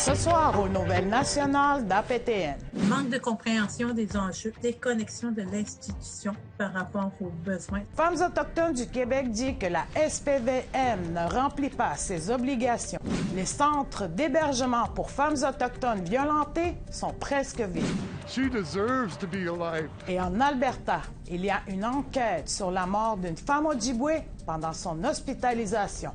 Ce soir aux Nouvelles nationales d'APTN. Manque de compréhension des enjeux, déconnexion de l'institution par rapport aux besoins. Femmes autochtones du Québec dit que la SPVM ne remplit pas ses obligations. Les centres d'hébergement pour femmes autochtones violentées sont presque vides. She deserves to be alive. Et en Alberta, il y a une enquête sur la mort d'une femme Ojibwé pendant son hospitalisation.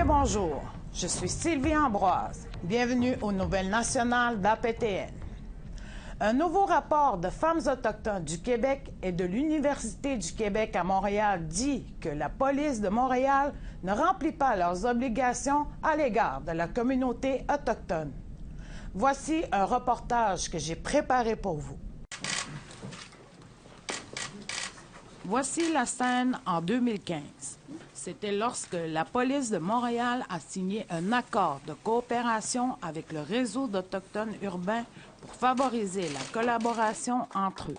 Bonjour, je suis Sylvie Ambroise. Bienvenue aux Nouvelles nationales d'APTN. Un nouveau rapport de Femmes autochtones du Québec et de l'Université du Québec à Montréal dit que la police de Montréal ne remplit pas leurs obligations à l'égard de la communauté autochtone. Voici un reportage que j'ai préparé pour vous. Voici la scène en 2015. C'était lorsque la police de Montréal a signé un accord de coopération avec le réseau d'Autochtones urbains pour favoriser la collaboration entre eux.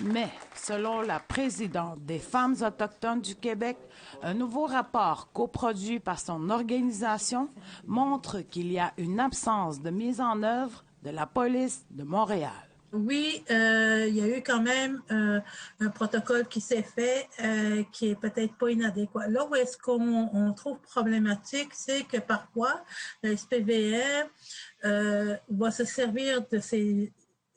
Mais, selon la présidente des Femmes autochtones du Québec, un nouveau rapport coproduit par son organisation montre qu'il y a une absence de mise en œuvre de la police de Montréal. Oui, il y a eu quand même un protocole qui s'est fait qui est peut-être pas inadéquat. Là où est-ce qu'on trouve problématique, c'est que parfois, le SPVM va se servir de ces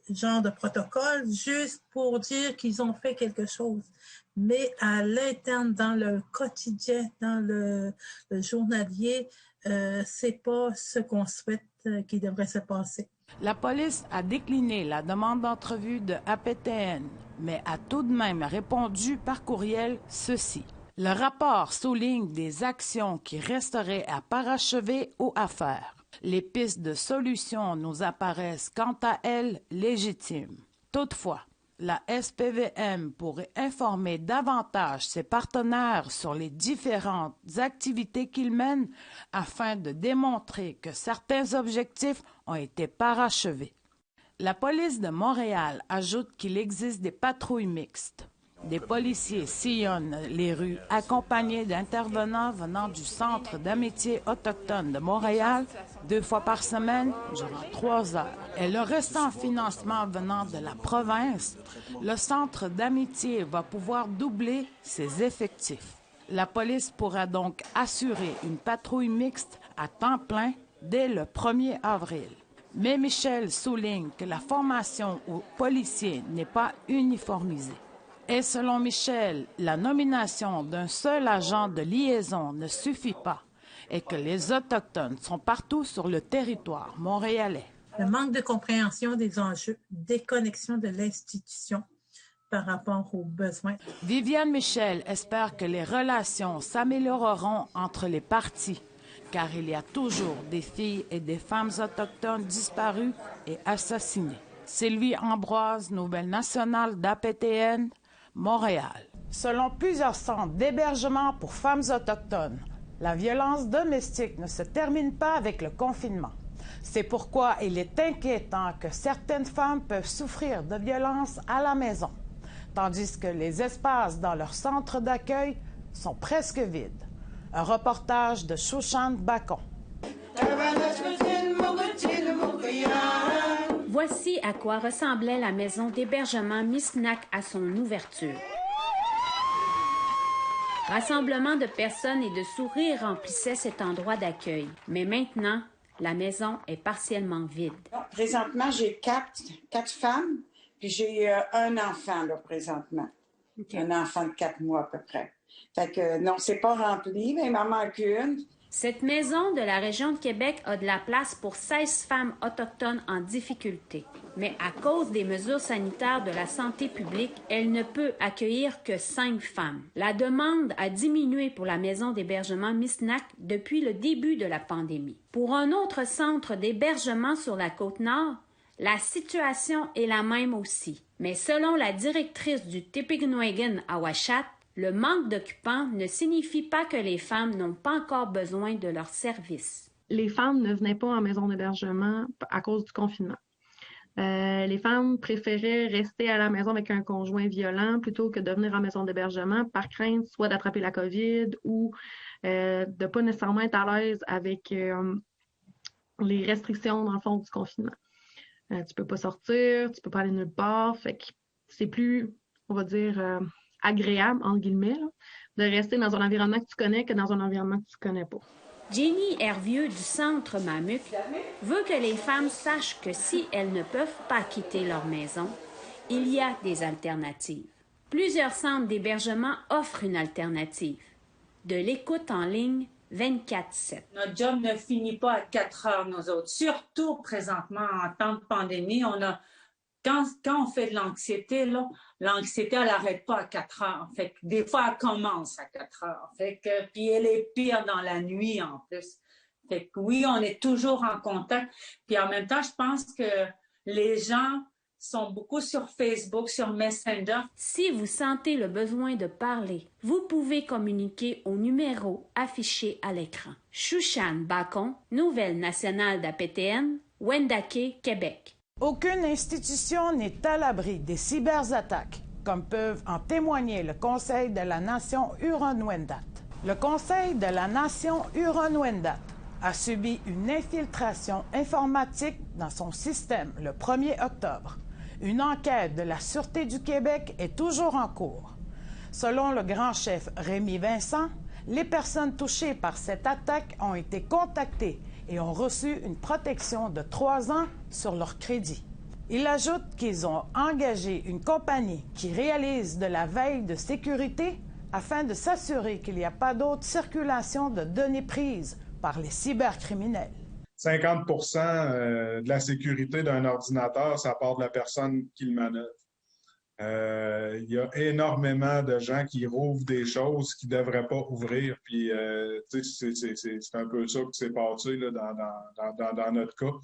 genres de protocoles juste pour dire qu'ils ont fait quelque chose. Mais à l'interne, dans le quotidien, dans le journalier, c'est pas ce qu'on souhaite qui devrait se passer. La police a décliné la demande d'entrevue de APTN, mais a tout de même répondu par courriel ceci. Le rapport souligne des actions qui resteraient à parachever ou à faire. Les pistes de solutions nous apparaissent quant à elles légitimes. Toutefois, la SPVM pourrait informer davantage ses partenaires sur les différentes activités qu'ils mènent afin de démontrer que certains objectifs ont été parachevés. La police de Montréal ajoute qu'il existe des patrouilles mixtes. Des policiers sillonnent les rues accompagnés d'intervenants venant du Centre d'amitié autochtone de Montréal 2 fois par semaine durant 3 heures. Et le restant financement venant de la province, le Centre d'amitié va pouvoir doubler ses effectifs. La police pourra donc assurer une patrouille mixte à temps plein dès le 1er avril. Mais Michel souligne que la formation aux policiers n'est pas uniformisée. Et selon Michel, la nomination d'un seul agent de liaison ne suffit pas et que les Autochtones sont partout sur le territoire montréalais. Le manque de compréhension des enjeux, déconnexion de l'institution par rapport aux besoins. Viviane Michel espère que les relations s'amélioreront entre les parties, car il y a toujours des filles et des femmes autochtones disparues et assassinées. Sylvie Ambroise, Nouvelles nationales d'APTN, Montréal. Selon plusieurs centres d'hébergement pour femmes autochtones, la violence domestique ne se termine pas avec le confinement. C'est pourquoi il est inquiétant que certaines femmes peuvent souffrir de violences à la maison, tandis que les espaces dans leur centre d'accueil sont presque vides. Un reportage de Shoshan Bacon. Voici à quoi ressemblait la maison d'hébergement Misnak à son ouverture. Rassemblement de personnes et de sourires remplissait cet endroit d'accueil. Mais maintenant, la maison est partiellement vide. Présentement, j'ai quatre femmes, puis j'ai un enfant là, présentement. Okay. Un enfant de 4 mois à peu près. Fait que non, c'est pas rempli, mais il m'en manque une. Cette maison de la région de Québec a de la place pour 16 femmes autochtones en difficulté. Mais à cause des mesures sanitaires de la santé publique, elle ne peut accueillir que 5 femmes. La demande a diminué pour la maison d'hébergement Misnak depuis le début de la pandémie. Pour un autre centre d'hébergement sur la Côte-Nord, la situation est la même aussi. Mais selon la directrice du Tipignoegan à Ouachat, le manque d'occupants ne signifie pas que les femmes n'ont pas encore besoin de leurs services. Les femmes ne venaient pas en maison d'hébergement à cause du confinement. Les femmes préféraient rester à la maison avec un conjoint violent plutôt que de venir en maison d'hébergement par crainte soit d'attraper la COVID ou de ne pas nécessairement être à l'aise avec les restrictions, dans le fond, du confinement. Tu peux pas sortir, tu peux pas aller nulle part. Fait que c'est plus, on va dire, agréable, entre guillemets, là, de rester dans un environnement que tu connais que dans un environnement que tu connais pas. Jenny Hervieux du Centre Mamuc veut que les femmes sachent que si elles ne peuvent pas quitter leur maison, il y a des alternatives. Plusieurs centres d'hébergement offrent une alternative. De l'écoute en ligne 24/7. Notre job ne finit pas à 4 heures, nous autres. Surtout présentement, en temps de pandémie, quand on fait de l'anxiété, là, l'anxiété, elle n'arrête pas à 4 heures. Fait que des fois, elle commence à 4 heures. Fait que, puis elle est pire dans la nuit, en plus. Fait que oui, on est toujours en contact. Puis en même temps, je pense que les gens sont beaucoup sur Facebook, sur Messenger. Si vous sentez le besoin de parler, vous pouvez communiquer au numéro affiché à l'écran. Chouchane Bacon, Nouvelle nationale d'APTN, Wendake, Québec. Aucune institution n'est à l'abri des cyberattaques, comme peuvent en témoigner le Conseil de la Nation Huron-Wendat. Le Conseil de la Nation Huron-Wendat a subi une infiltration informatique dans son système le 1er octobre. Une enquête de la Sûreté du Québec est toujours en cours. Selon le grand chef Rémi Vincent, les personnes touchées par cette attaque ont été contactées et ont reçu une protection de 3 ans sur leur crédit. Il ajoute qu'ils ont engagé une compagnie qui réalise de la veille de sécurité afin de s'assurer qu'il n'y a pas d'autre circulation de données prises par les cybercriminels. 50 de la sécurité d'un ordinateur, ça part de la personne qui le manœuvre. Il y a énormément de gens qui rouvrent des choses qu'ils ne devraient pas ouvrir. Puis, c'est un peu ça qui s'est passé là, dans notre cas.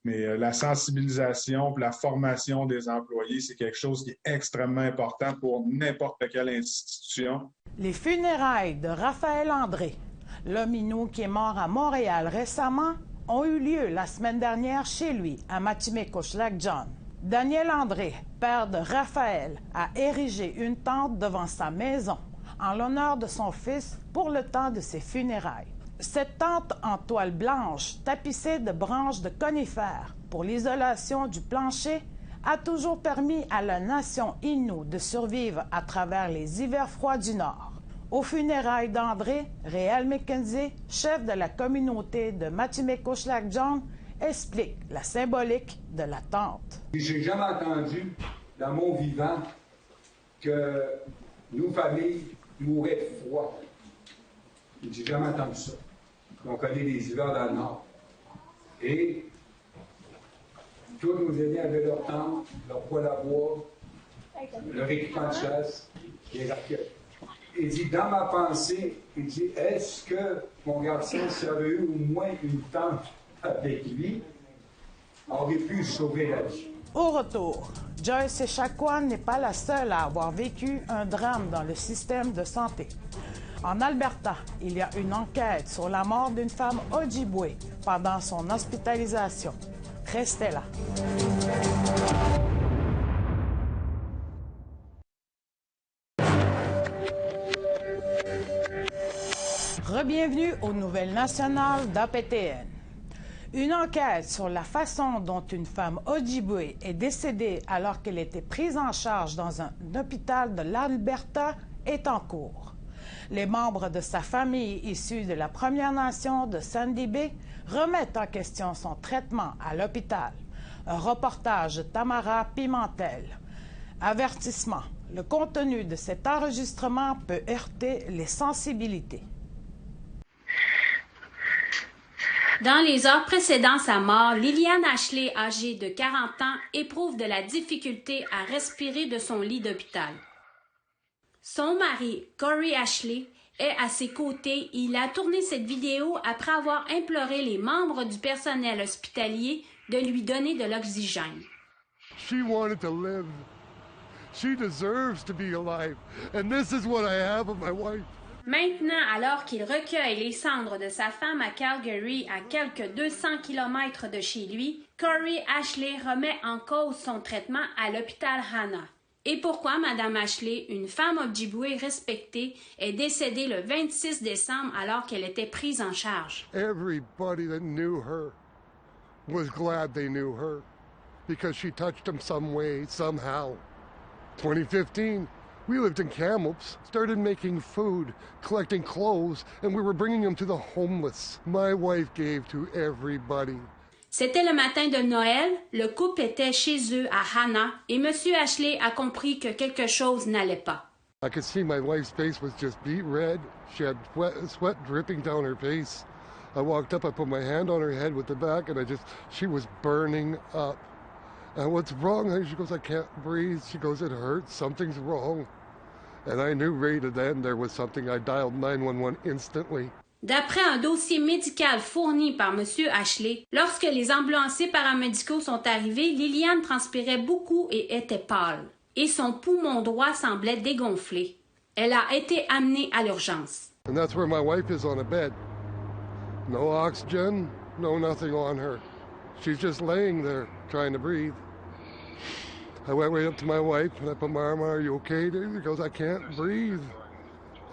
Mais la sensibilisation et la formation des employés, c'est quelque chose qui est extrêmement important pour n'importe quelle institution. Les funérailles de Raphaël André, l'homme Innu qui est mort à Montréal récemment, ont eu lieu la semaine dernière chez lui, à Matimicoche-Lac-John. Daniel André, père de Raphaël, a érigé une tente devant sa maison en l'honneur de son fils pour le temps de ses funérailles. Cette tente en toile blanche, tapissée de branches de conifères pour l'isolation du plancher, a toujours permis à la nation Innu de survivre à travers les hivers froids du Nord. Aux funérailles d'André, Réal McKenzie, chef de la communauté de Matimicoche-Lac-John, explique la symbolique de la tente. J'ai jamais entendu dans mon vivant que nos familles mouraient de froid. J'ai jamais entendu ça. On connaît des hivers dans le Nord. Et tous nos aînés avaient leur tente, leur poêle à bois, leur équipement de chasse, les raquettes. Il dit, dans ma pensée, il dit, est-ce que mon garçon, s'il avait eu au moins une tente avec lui, aurait pu sauver la vie? Au retour, Joyce Echaquan n'est pas la seule à avoir vécu un drame dans le système de santé. En Alberta, il y a une enquête sur la mort d'une femme Ojibwe pendant son hospitalisation. Restez là. Re-bienvenue aux Nouvelles nationales d'APTN. Une enquête sur la façon dont une femme Ojibwe est décédée alors qu'elle était prise en charge dans un hôpital de l'Alberta est en cours. Les membres de sa famille issus de la Première Nation de Sandy Bay remettent en question son traitement à l'hôpital. Un reportage de Tamara Pimentel. Avertissement. Le contenu de cet enregistrement peut heurter les sensibilités. Dans les heures précédant sa mort, Liliane Ashley, âgée de 40 ans, éprouve de la difficulté à respirer de son lit d'hôpital. Son mari, Corey Ashley, est à ses côtés. Il a tourné cette vidéo après avoir imploré les membres du personnel hospitalier de lui donner de l'oxygène. She wanted to live. She deserves to be alive. And this is what I have of my wife. Maintenant, alors qu'il recueille les cendres de sa femme à Calgary, à quelques 200 km de chez lui, Corey Ashley remet en cause son traitement à l'hôpital Hanna. Et pourquoi Mme Ashley, une femme Ojibwé respectée, est décédée le 26 décembre alors qu'elle était prise en charge? Everybody that knew her was glad they knew her because she touched them some way, somehow. 2015, we lived in Kamloops, started making food, collecting clothes, and we were bringing them to the homeless. My wife gave to everybody. C'était le matin de Noël, le couple était chez eux à Hanna et M. Ashley a compris que quelque chose n'allait pas. I could see my wife's face was just beet red. She had sweat dripping down her face. I walked up, I put my hand on her head with the back, and she was burning up. And what's wrong? She goes, I can't breathe. She goes, it hurts, something's wrong. And I knew right then there was something. I dialed 911 instantly. D'après un dossier médical fourni par M. Ashley, lorsque les ambulanciers paramédicaux sont arrivés, Liliane transpirait beaucoup et était pâle. Et son poumon droit semblait dégonflé. Elle a été amenée à l'urgence. And that's where my wife is on a bed. No oxygen, no nothing on her. She's just laying there, trying to breathe. I went right up to my wife and I put my arm on her. Are you okay? She goes, I can't breathe.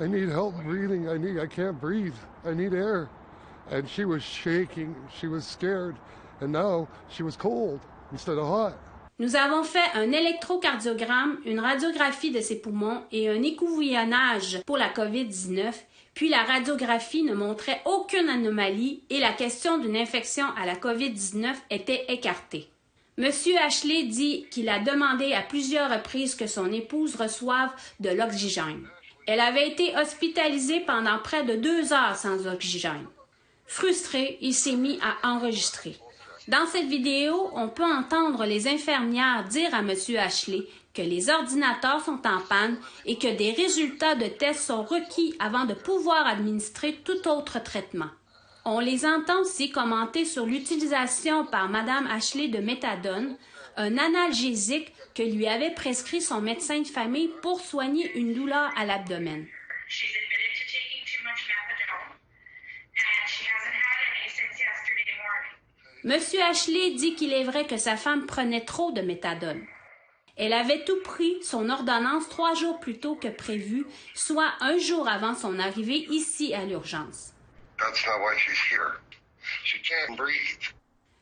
I need help breathing. I can't breathe. I need air. And she was shaking. She was scared. And now she was cold instead of hot. Nous avons fait un électrocardiogramme, une radiographie de ses poumons et un écouvillonnage pour la COVID-19, puis la radiographie ne montrait aucune anomalie et la question d'une infection à la COVID-19 était écartée. Monsieur Ashley dit qu'il a demandé à plusieurs reprises que son épouse reçoive de l'oxygène. Elle avait été hospitalisée pendant près de 2 heures sans oxygène. Frustré, il s'est mis à enregistrer. Dans cette vidéo, on peut entendre les infirmières dire à M. Ashley que les ordinateurs sont en panne et que des résultats de tests sont requis avant de pouvoir administrer tout autre traitement. On les entend aussi commenter sur l'utilisation par Mme Ashley de méthadone, un analgésique que lui avait prescrit son médecin de famille pour soigner une douleur à l'abdomen. Monsieur Ashley dit qu'il est vrai que sa femme prenait trop de méthadone. Elle avait tout pris son ordonnance 3 jours plus tôt que prévu, soit 1 jour avant son arrivée ici à l'urgence.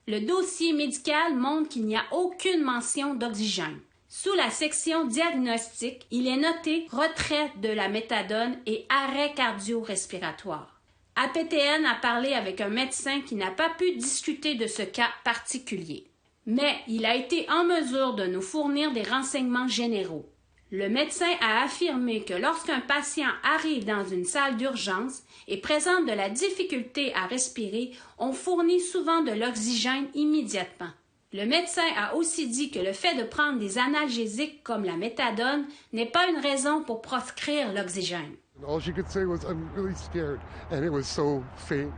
Le dossier médical montre qu'il n'y a aucune mention d'oxygène. Sous la section diagnostic, il est noté retrait de la méthadone et arrêt cardio-respiratoire. APTN a parlé avec un médecin qui n'a pas pu discuter de ce cas particulier. Mais il a été en mesure de nous fournir des renseignements généraux. Le médecin a affirmé que lorsqu'un patient arrive dans une salle d'urgence et présente de la difficulté à respirer, on fournit souvent de l'oxygène immédiatement. Le médecin a aussi dit que le fait de prendre des analgésiques comme la méthadone n'est pas une raison pour proscrire l'oxygène. All she could say was, I'm really scared, and it was so faint.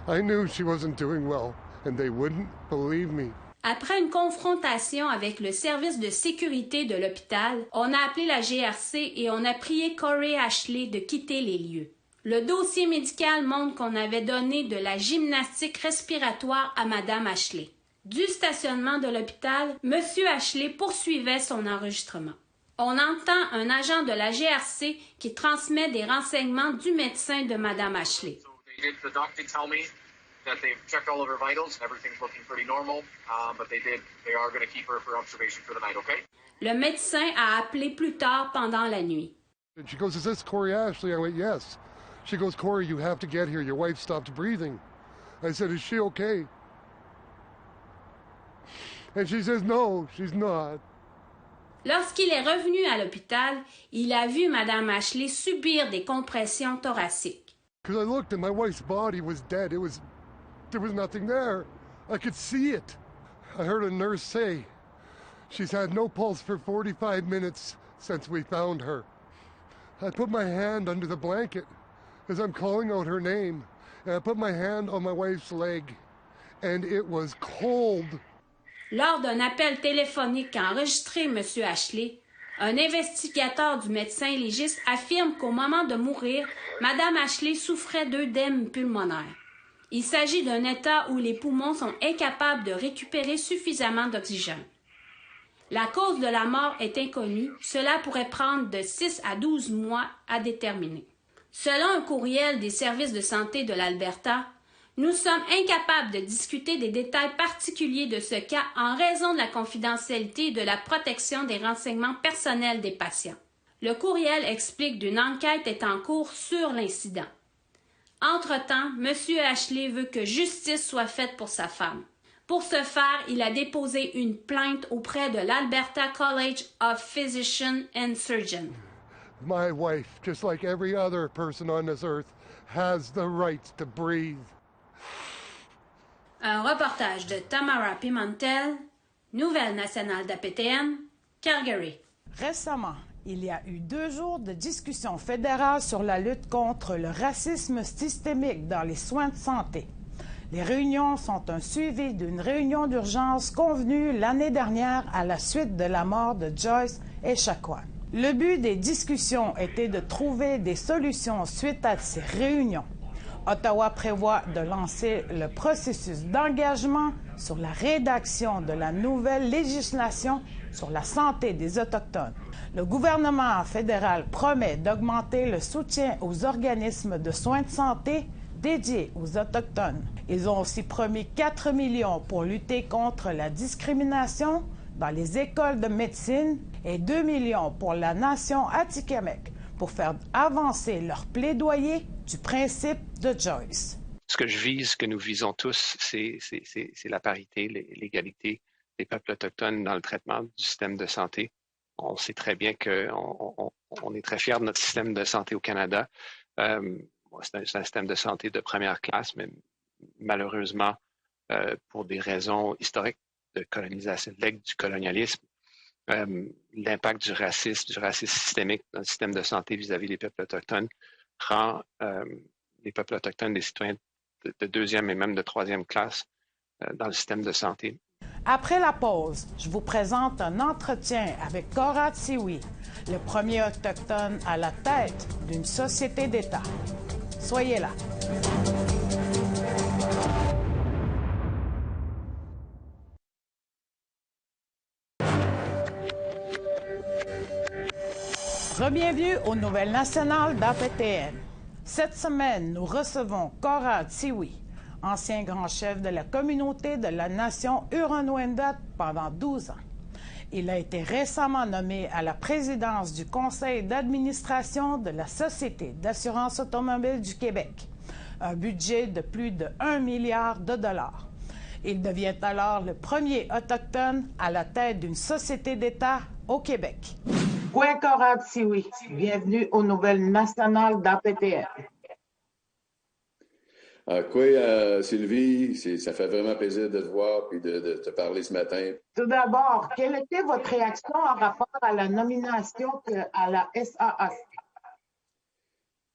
I knew she wasn't doing well, and they wouldn't believe me. Après une confrontation avec le service de sécurité de l'hôpital, on a appelé la GRC et on a prié Corey Ashley de quitter les lieux. Le dossier médical montre qu'on avait donné de la gymnastique respiratoire à Mme Ashley. Du stationnement de l'hôpital, M. Ashley poursuivait son enregistrement. On entend un agent de la GRC qui transmet des renseignements du médecin de Mme Ashley. Le médecin a appelé plus tard pendant la nuit. She goes, is this Corey Ashley? I went, yes. She goes, Corey, you have to get here. Your wife stopped breathing. I said, is she okay? And she says, no, she's not. Lorsqu'il est revenu à l'hôpital, il a vu Mme Ashley subir des compressions thoraciques. Because I looked and my wife's body was dead. There was nothing there. I could see it. I heard a nurse say, she's had no pulse for 45 minutes since we found her. I put my hand under the blanket as I'm calling out her name, and I put my hand on my wife's leg, and it was cold. Lors d'un appel téléphonique enregistré M. Ashley, Un investigateur du médecin légiste affirme qu'au moment de mourir, Mme Ashley souffrait d'œdème pulmonaire. Il s'agit d'un état où les poumons sont incapables de récupérer suffisamment d'oxygène. La cause de la mort est inconnue. Cela pourrait prendre de 6 à 12 mois à déterminer. Selon un courriel des services de santé de l'Alberta, nous sommes incapables de discuter des détails particuliers de ce cas en raison de la confidentialité et de la protection des renseignements personnels des patients. Le courriel explique qu'une enquête est en cours sur l'incident. Entre-temps, M. Ashley veut que justice soit faite pour sa femme. Pour ce faire, il a déposé une plainte auprès de l'Alberta College of Physicians and Surgeons. My wife, just like every other person on this earth, has the right to breathe. Un reportage de Tamara Pimentel, Nouvelle nationale d'APTN, Calgary. Récemment, il y a eu 2 jours de discussion fédérale sur la lutte contre le racisme systémique dans les soins de santé. Les réunions sont un suivi d'une réunion d'urgence convenue l'année dernière à la suite de la mort de Joyce Echaquan. Le but des discussions était de trouver des solutions suite à ces réunions. Ottawa prévoit de lancer le processus d'engagement sur la rédaction de la nouvelle législation sur la santé des Autochtones. Le gouvernement fédéral promet d'augmenter le soutien aux organismes de soins de santé dédiés aux Autochtones. Ils ont aussi promis 4 millions pour lutter contre la discrimination dans les écoles de médecine et 2 millions pour la nation Atikamekw pour faire avancer leur plaidoyer du principe de Joyce. Ce que je vise, ce que nous visons tous, c'est la parité, l'égalité des peuples autochtones dans le traitement du système de santé. On sait très bien qu'on est très fiers de notre système de santé au Canada. C'est un système de santé de première classe, mais malheureusement, pour des raisons historiques de colonisation, du colonialisme, l'impact du racisme systémique dans le système de santé vis-à-vis des peuples autochtones rend les peuples autochtones des citoyens de 2e et même de 3e classe dans le système de santé. Après la pause, je vous présente un entretien avec Cora Tsiwi, le premier autochtone à la tête d'une société d'État. Soyez là. Bienvenue aux Nouvelles nationales d'APTN. Cette semaine, nous recevons Cora Tsiwi, ancien grand chef de la communauté de la nation Huron-Wendat pendant 12 ans. Il a été récemment nommé à la présidence du conseil d'administration de la Société d'assurance automobile du Québec, un budget de plus de 1 milliard de dollars. Il devient alors le premier autochtone à la tête d'une société d'État au Québec. Cora Tsiwi, bienvenue aux Nouvelles nationales d'APTN. Sylvie, ça fait vraiment plaisir de te voir et de te parler ce matin. Tout d'abord, quelle était votre réaction en rapport à la nomination à la SAAC?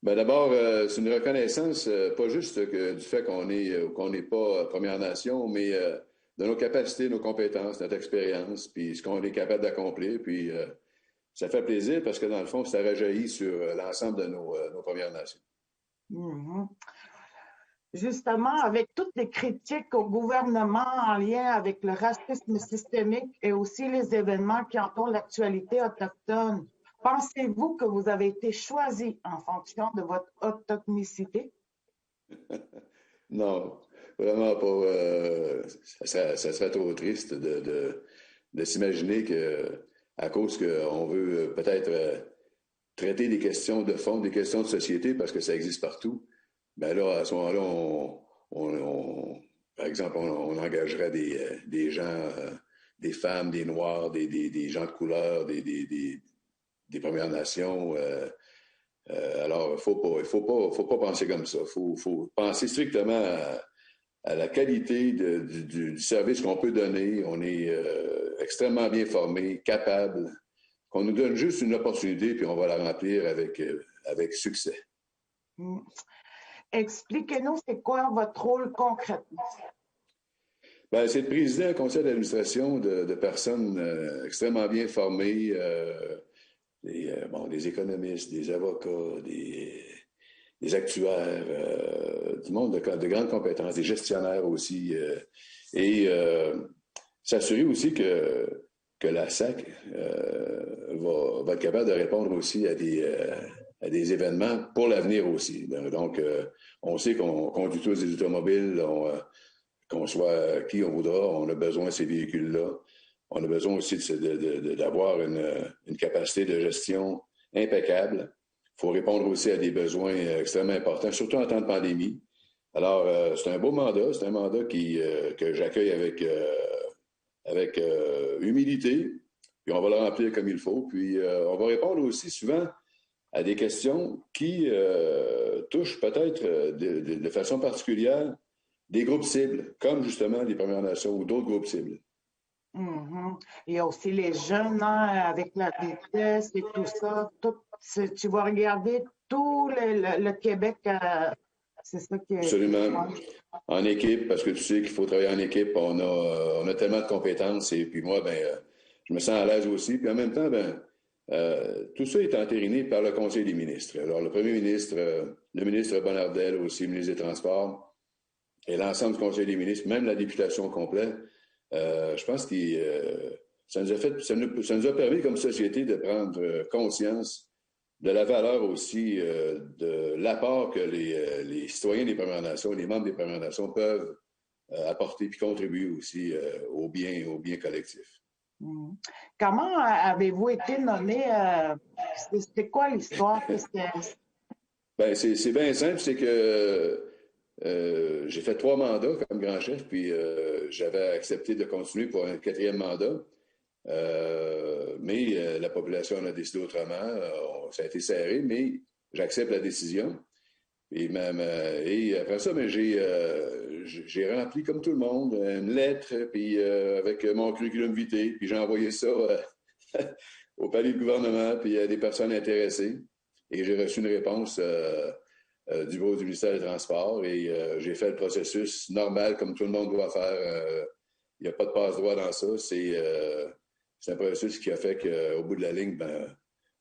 Ben d'abord, c'est une reconnaissance, pas juste du fait qu'on n'est pas Première Nation, mais de nos capacités, nos compétences, notre expérience, puis ce qu'on est capable d'accomplir. Puis ça fait plaisir parce que dans le fond, ça rejaillit sur l'ensemble de nos Premières Nations. Mm-hmm. Justement, avec toutes les critiques au gouvernement en lien avec le racisme systémique et aussi les événements qui entourent l'actualité autochtone, pensez-vous que vous avez été choisi en fonction de votre autochtonicité? Non, vraiment pas. Ça serait trop triste de s'imaginer qu'à cause qu'on veut peut-être traiter des questions de fond, des questions de société, parce que ça existe partout, ben là, à ce moment-là, par exemple, on engagerait des gens, des femmes, des Noirs, des gens de couleur, des Premières Nations. Alors, il faut pas penser comme ça. Faut penser strictement à la qualité du service qu'on peut donner. On est extrêmement bien formés, capables. Qu'on nous donne juste une opportunité, puis on va la remplir avec succès. Expliquez-nous, c'est quoi votre rôle concrètement? Ben, c'est le président du conseil d'administration de personnes extrêmement bien formées, des économistes, des avocats, des actuaires, du monde de grandes compétences, des gestionnaires aussi, et s'assurer aussi que la SAC va être capable de répondre aussi à des événements pour l'avenir aussi. Donc, on sait qu'on conduit tous des automobiles, qu'on soit qui on voudra, on a besoin de ces véhicules-là. On a besoin aussi d'avoir une capacité de gestion impeccable. Il faut répondre aussi à des besoins extrêmement importants, surtout en temps de pandémie. Alors, c'est un beau mandat, c'est un mandat que j'accueille avec humilité, puis on va le remplir comme il faut. Puis on va répondre aussi souvent à des questions qui touchent peut-être de façon particulière des groupes cibles, comme justement les Premières Nations ou d'autres groupes cibles. Mm-hmm. Il y a aussi les jeunes, avec la vitesse et tout ça. Tu vas regarder tout le Québec. C'est ça qui est... Absolument. En équipe, parce que tu sais qu'il faut travailler en équipe. On a tellement de compétences. Et puis moi, je me sens à l'aise aussi. Puis en même temps, tout ça est entériné par le Conseil des ministres. Alors, le premier ministre, le ministre Bonnardel aussi, le ministre des Transports, et l'ensemble du Conseil des ministres, même la députation complète, je pense que ça nous a permis comme société de prendre conscience de la valeur aussi de l'apport que les citoyens des Premières Nations, les membres des Premières Nations peuvent apporter puis contribuer aussi au bien collectif. Comment avez-vous été nommé? C'est quoi l'histoire? C'est bien simple, c'est que j'ai fait 3 mandats comme grand chef, puis j'avais accepté de continuer pour un 4e mandat. Mais la population en a décidé autrement. Ça a été serré, mais j'accepte la décision. Et après ça, j'ai rempli comme tout le monde une lettre, puis avec mon curriculum vitae, puis j'ai envoyé ça au palais du gouvernement, puis à des personnes intéressées. Et j'ai reçu une réponse du bureau du ministère des Transports, et j'ai fait le processus normal comme tout le monde doit faire. Il n'y a pas de passe-droit dans ça. C'est un processus qui a fait qu'au bout de la ligne,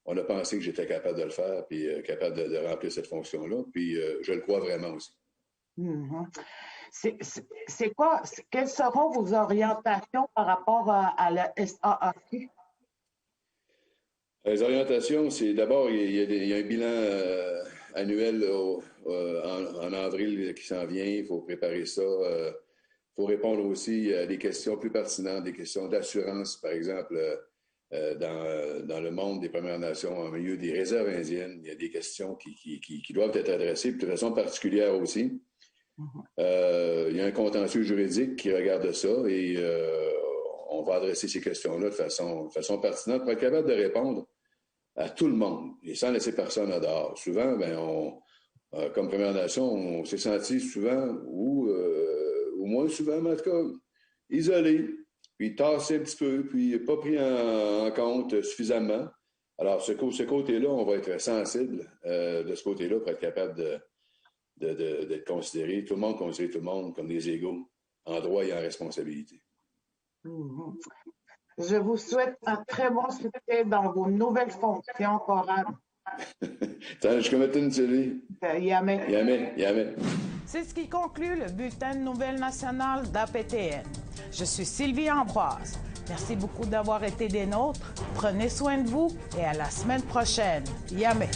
on a pensé que j'étais capable de le faire, puis capable de remplir cette fonction-là. Puis je le crois vraiment aussi. Mm-hmm. Quelles seront vos orientations par rapport à la SAAQ? Les orientations, c'est d'abord, il y a un bilan annuel en avril qui s'en vient. Il faut préparer ça. Il faut répondre aussi à des questions plus pertinentes, des questions d'assurance, par exemple, dans le monde des Premières Nations, en milieu des réserves indiennes. Il y a des questions qui doivent être adressées, puis de façon particulière aussi. Il y a un contentieux juridique qui regarde ça, et on va adresser ces questions-là de façon pertinente pour être capable de répondre à tout le monde, et sans laisser personne en dehors. Souvent, comme Première Nation, on s'est senti souvent, ou moins souvent, mais en tout cas, isolé, puis tassé un petit peu, puis pas pris en compte suffisamment. Alors, ce côté-là, on va être sensible de ce côté-là pour être capable d'être considéré, tout le monde considérer tout le monde comme des égaux en droit et en responsabilité. Mm-hmm. Je vous souhaite un très bon succès dans vos nouvelles fonctions, Coram. Je commets une série. Yamé. C'est ce qui conclut le bulletin de nouvelles nationales d'APTN. Je suis Sylvie Ambroise. Merci beaucoup d'avoir été des nôtres. Prenez soin de vous et à la semaine prochaine. Yamé.